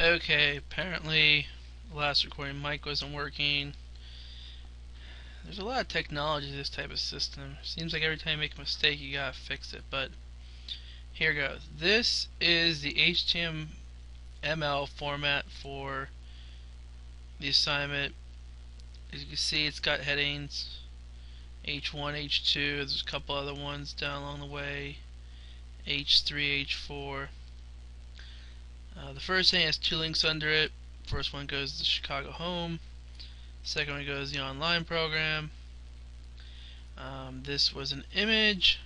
Okay, apparently the last recording mic wasn't working. There's a lot of technology to this type of system. Seems like every time you make a mistake you gotta fix it, but here goes. This is the HTML format for the assignment. As you can see, it's got headings H1, H2, there's a couple other ones down along the way, H3, H4. The first thing has two links under it. First one goes to Chicago Home. Second one goes to the online program. This was an image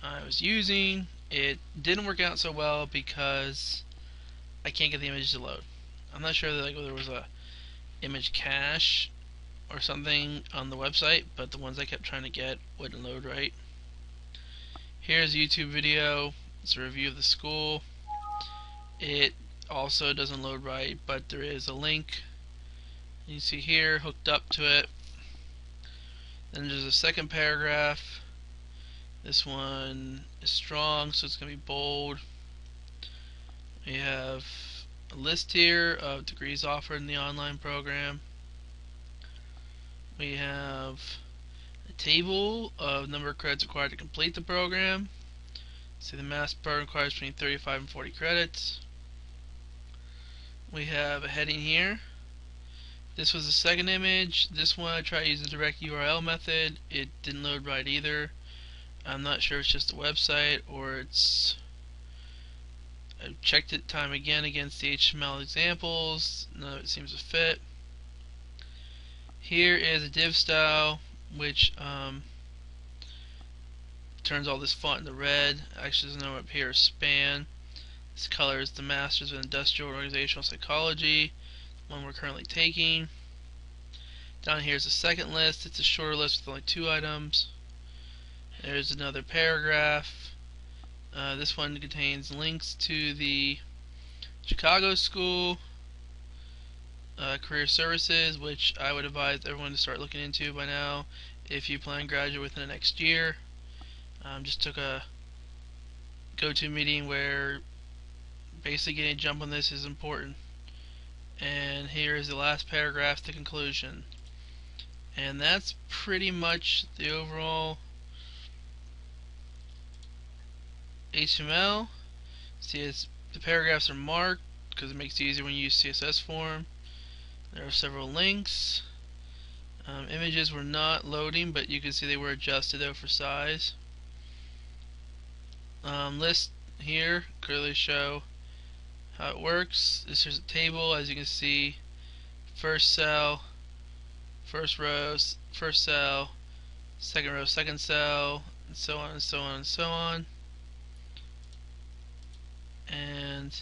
I was using. It didn't work out so well because I can't get the image to load. I'm not sure that there was a image cache or something on the website, but the ones I kept trying to get wouldn't load right. Here's a YouTube video. It's a review of the school. It also doesn't load right, but there is a link you see here hooked up to it. Then there's a second paragraph. This one is strong, so it's going to be bold. We have a list here of degrees offered in the online program. We have a table of number of credits required to complete the program. See, the math program requires between 35 and 40 credits. We have a heading here. This was the second image. This one I tried using the direct URL method. It didn't load right either. I'm not sure if it's just the website or it's... I've checked it time again against the HTML examples. None of it seems to fit. Here is a div style which turns all this font into red. Actually, there's no up here span. This color is the Masters of Industrial and Organizational Psychology, one we're currently taking. Down here is the second list. It's a shorter list with only 2 items. There's another paragraph. This one contains links to the Chicago School Career Services, which I would advise everyone to start looking into by now if you plan to graduate within the next year. Just took a go-to meeting where basically getting a jump on this is important. And here is the last paragraph, the conclusion. And that's pretty much the overall HTML. See, the paragraphs are marked because it makes it easier when you use CSS form. There are several links. Images were not loading, but you can see they were adjusted though for size. Lists here clearly show how it works. This is a table, as you can see. First cell, first row, first cell, second row, second cell, and so on and so on and so on. And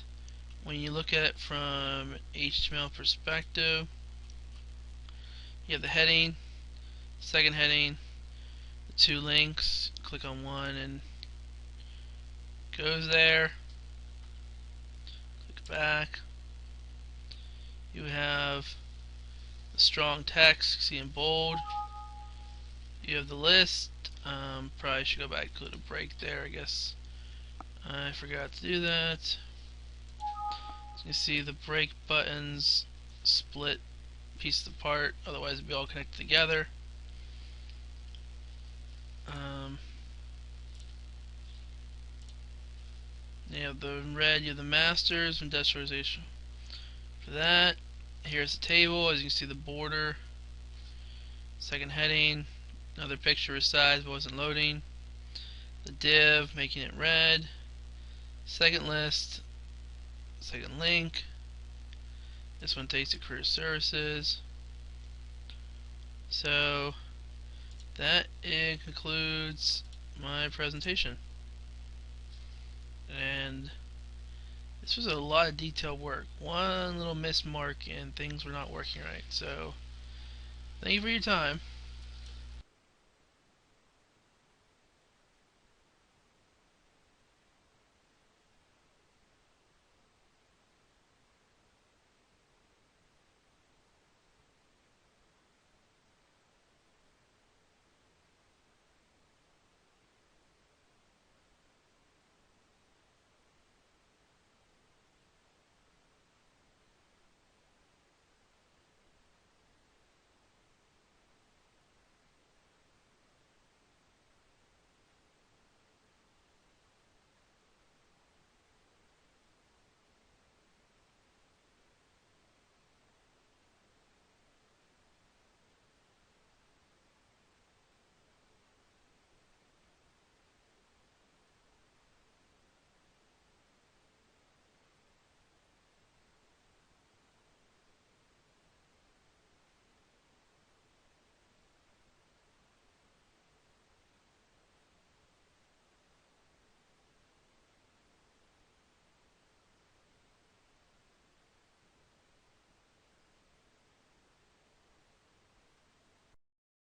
when you look at it from HTML perspective, you have the heading, second heading, the 2 links. Click on one and goes there. Click back. You have the strong text, see in bold. You have the list. Probably should go back to the break there, I guess. I forgot to do that. So you can see the break buttons split pieces apart, otherwise it'd be all connected together. You have the red, you have the Masters of Industrialization. For that, here's the table. As you can see, the border, second heading, another picture of size but wasn't loading. The div, making it red. Second list, second link. This one takes to Career Services. So that concludes my presentation. And this was a lot of detailed work. One little mismark and things were not working right. So thank you for your time.